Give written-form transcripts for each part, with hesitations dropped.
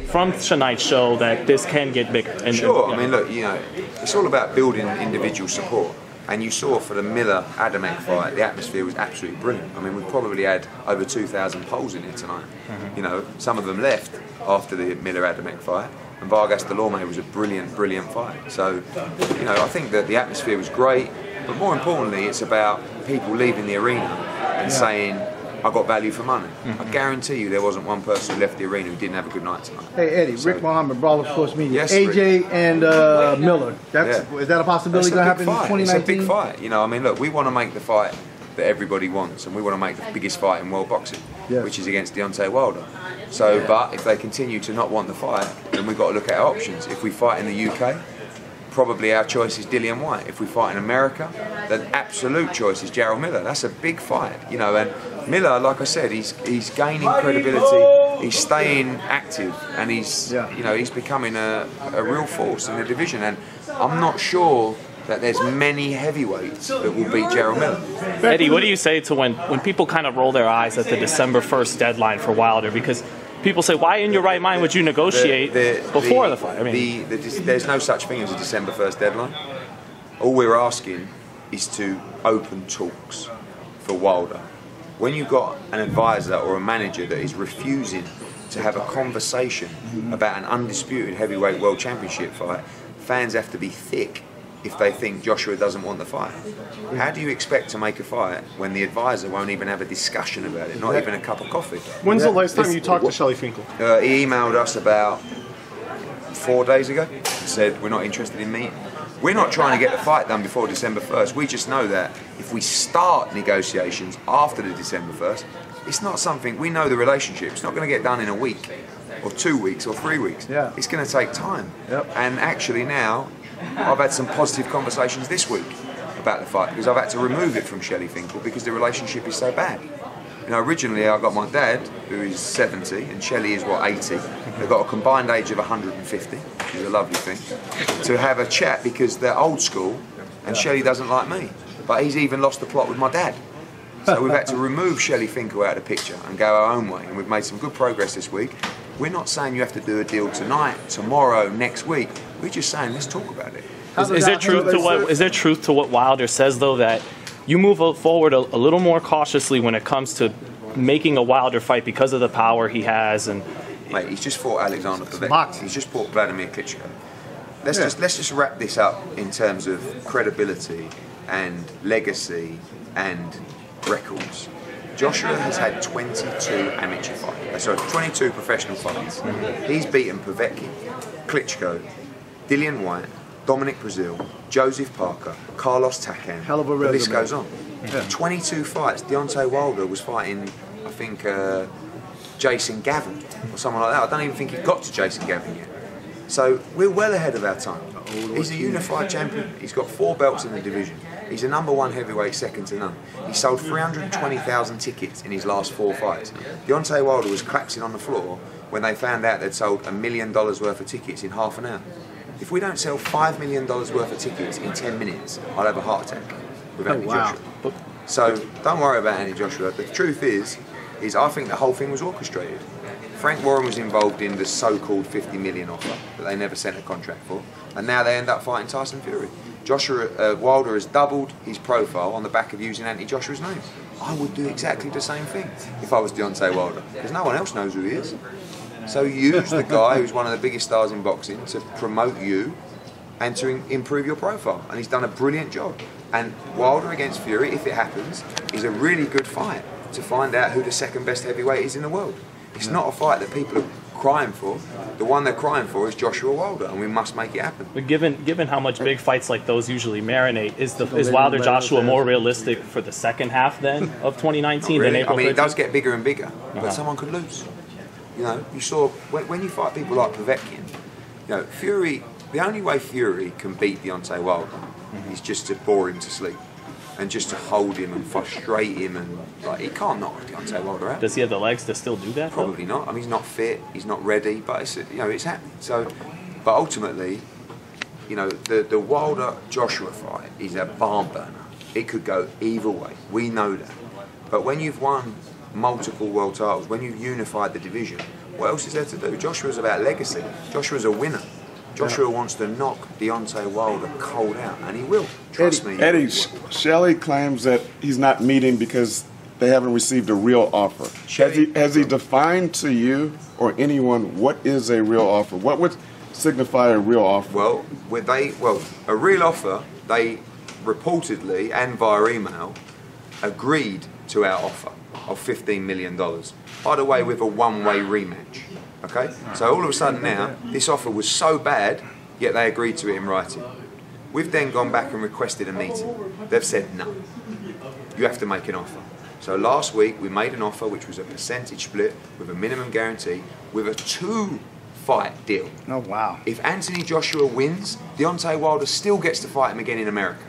From tonight's show that this can get bigger. And, sure, I mean, look, you know, it's all about building individual support. And you saw for the Miller-Adamek fight, the atmosphere was absolutely brilliant. I mean, we probably had over 2,000 polls in here tonight. You know, some of them left after the Miller-Adamek fight. And Vargas Delorme was a brilliant, brilliant fight. So, you know, I think that the atmosphere was great. But more importantly, it's about people leaving the arena and saying, I got value for money. I guarantee you there wasn't one person who left the arena who didn't have a good night tonight. Hey Eddie, So, Rick Muhammad, Brawler Sports Media. Yes, AJ Rick. and Miller. Is that a possibility going to happen in 2019? It's a big fight. You know, I mean, look, we want to make the fight that everybody wants, and we want to make the biggest fight in world boxing, which is against Deontay Wilder. So, but if they continue to not want the fight, then we've got to look at our options. If we fight in the UK, probably our choice is Dillian Whyte. If we fight in America, the absolute choice is Jarrell Miller. That's a big fight, you know. And Miller, like I said, he's gaining credibility. He's staying active, and he's you know, he's becoming a real force in the division. And I'm not sure that there's many heavyweights that will beat Jarrell Miller. Eddie, what do you say to when people kind of roll their eyes at the December 1st deadline for Wilder? Because people say, why in your right mind would you negotiate before the fight? I mean, there's no such thing as a December 1st deadline. All we're asking is to open talks for Wilder. When you've got an advisor or a manager that is refusing to have a conversation about an undisputed heavyweight world championship fight, fans have to be thick if they think Joshua doesn't want the fight. How do you expect to make a fight when the advisor won't even have a discussion about it, not even a cup of coffee? When's the last time you talked to Shelly Finkel? He emailed us about 4 days ago and said we're not interested in meeting. We're not trying to get the fight done before December 1st. We just know that if we start negotiations after the December 1st, it's not something, we know the relationship. It's not going to get done in a week or 2 weeks or 3 weeks. It's going to take time. And actually now, I've had some positive conversations this week about the fight because I've had to remove it from Shelly Finkel because the relationship is so bad. You know, originally I got my dad, who is 70, and Shelly is, what, 80. They've got a combined age of 150, which is a lovely thing, to have a chat because they're old school and Shelly doesn't like me. But he's even lost the plot with my dad. So we've had to remove Shelly Finkel out of the picture and go our own way, and we've made some good progress this week. We're not saying you have to do a deal tonight, tomorrow, next week. We're just saying let's talk about it. Is there truth to what Wilder says, though, that you move forward a little more cautiously when it comes to making a Wilder fight because of the power he has? And mate, he's just fought Alexander Povetkin. He's just fought Vladimir Klitschko. Let's just wrap this up in terms of credibility and legacy and records. Joshua has had 22 amateur fights, 22 professional fights. He's beaten Povetkin, Klitschko, Dillian Whyte, Dominic Brazil, Joseph Parker, Carlos Takam. Hell of a resume. The list goes on. 22 fights. Deontay Wilder was fighting, I think, Jason Gavin or someone like that. I don't even think he got to Jason Gavin yet. So we're well ahead of our time. He's a unified champion. He's got 4 belts in the division. He's a #1 heavyweight, second to none. He sold 320,000 tickets in his last 4 fights. Deontay Wilder was collapsing on the floor when they found out they'd sold $1 million worth of tickets in half an hour. If we don't sell $5 million worth of tickets in 10 minutes, I'll have a heart attack with Anthony Joshua. So don't worry about Anthony Joshua. The truth is I think the whole thing was orchestrated. Frank Warren was involved in the so-called $50 million offer that they never sent a contract for, and now they end up fighting Tyson Fury. Wilder has doubled his profile on the back of using Anthony Joshua's name. I would do exactly the same thing if I was Deontay Wilder, because no one else knows who he is. So use the guy who's one of the biggest stars in boxing to promote you and to improve your profile. And he's done a brilliant job. And Wilder against Fury, if it happens, is a really good fight to find out who the second best heavyweight is in the world. It's not a fight that people are crying for. The one they're crying for is Joshua Wilder, and we must make it happen. But given how much big fights like those usually marinate, is Wilder Joshua more realistic for the second half then of 2019 than April 13th? I mean, it does get bigger and bigger, but someone could lose. You know, you saw when you fight people like Povetkin, you know, Fury. The only way Fury can beat Deontay Wilder is just to bore him to sleep. And just to hold him and frustrate him, and like he can't knock Deontay Wilder out. Does he have the legs to still do that? Probably not. I mean, he's not fit, he's not ready, but it's, you know, it's happening. So, but ultimately, you know, the Wilder Joshua fight is a barn burner. It could go either way. We know that. But when you've won multiple world titles, when you've unified the division, what else is there to do? Joshua's about legacy. Joshua's a winner. Joshua wants to knock Deontay Wilder cold out, and he will. Trust me. Eddie, Shelley claims that he's not meeting because they haven't received a real offer. Has he defined to you or anyone what is a real offer? What would signify a real offer? Well, a real offer, they reportedly and via email agreed to our offer of $15 million. By the way, with a one-way rematch. Okay? So all of a sudden now, this offer was so bad, yet they agreed to it in writing. We've then gone back and requested a meeting. They've said no. You have to make an offer. So last week we made an offer which was a percentage split with a minimum guarantee with a 2-fight deal. Oh, wow. If Anthony Joshua wins, Deontay Wilder still gets to fight him again in America.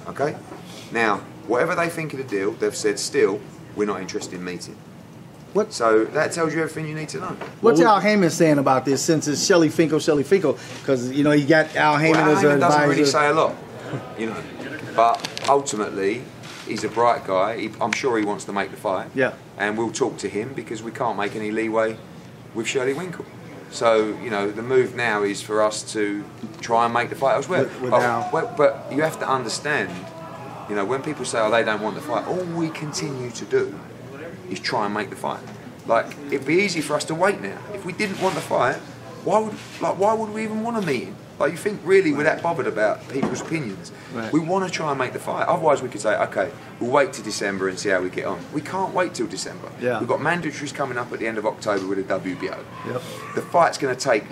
Okay? Now, whatever they think of the deal, they've said still, we're not interested in meeting. So that tells you everything you need to know. What's Al Heyman saying about this since it's Shelley Finkel? Because, you know, you got Al Heyman as an advisor. Doesn't really say a lot, you know. But ultimately, he's a bright guy. I'm sure he wants to make the fight. Yeah. And we'll talk to him because we can't make any leeway with Shirley Winkle. So, you know, the move now is for us to try and make the fight elsewhere. But you have to understand, you know, when people say, oh, they don't want the fight, all we continue to do is try and make the fight. Like, it'd be easy for us to wait now. If we didn't want the fight, why would we even want a meeting? Like, you think really we're that bothered about people's opinions? Right. We want to try and make the fight. Otherwise, we could say, okay, we'll wait till December and see how we get on. We can't wait till December. Yeah. We've got mandatories coming up at the end of October with the WBO. Yep. The fight's going to take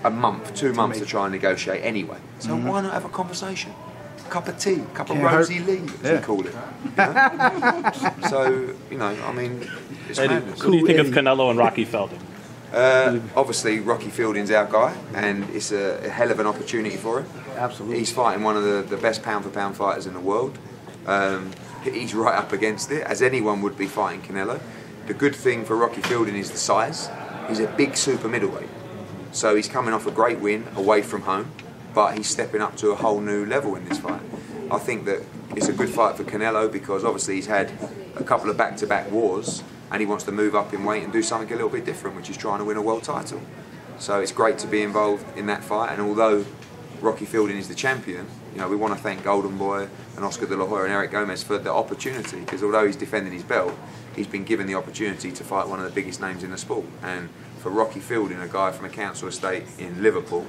a month, 2 months to try and negotiate anyway. So why not have a conversation? A cup of tea, a cup of rosy lee, as we call it. You know? So, you know, I mean, it's madness. What do you think of Canelo and Rocky Fielding? Obviously, Rocky Fielding's our guy, and it's a hell of an opportunity for him. Absolutely. He's fighting one of the best pound-for-pound fighters in the world. He's right up against it, as anyone would be fighting Canelo. The good thing for Rocky Fielding is the size. He's a big super middleweight. So he's coming off a great win away from home, but he's stepping up to a whole new level in this fight. I think that it's a good fight for Canelo because obviously he's had a couple of back-to-back wars, and he wants to move up in weight and do something a little bit different, which is trying to win a world title. So it's great to be involved in that fight, and although Rocky Fielding is the champion, you know, we want to thank Golden Boy and Oscar De La Hoya and Eric Gomez for the opportunity, because although he's defending his belt, he's been given the opportunity to fight one of the biggest names in the sport. And for Rocky Fielding, a guy from a council estate in Liverpool,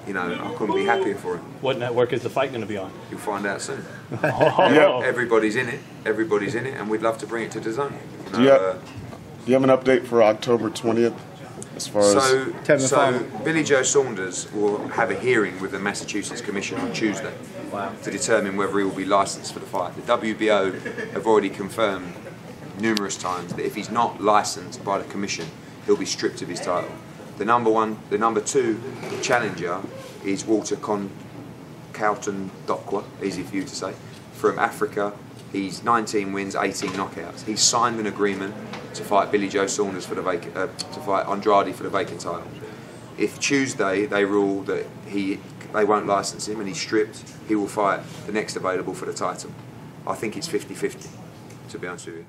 you know, I couldn't be happier for him. What network is the fight going to be on? You'll find out soon. Oh. Everybody's in it, and we'd love to bring it to DAZN. Do you have an update for October 20th? As far as so Billy Joe Saunders will have a hearing with the Massachusetts Commission on Tuesday to determine whether he will be licensed for the fight. The WBO have already confirmed numerous times that if he's not licensed by the Commission, he'll be stripped of his title. The number two challenger is Walter Cowton Dokwa, easy for you to say, from Africa. He's 19 wins, 18 knockouts. He's signed an agreement to fight Billy Joe Saunders for the to fight Andrade for the vacant title. If Tuesday they rule that they won't license him and he's stripped, he will fight the next available for the title. I think it's 50-50, to be honest with you.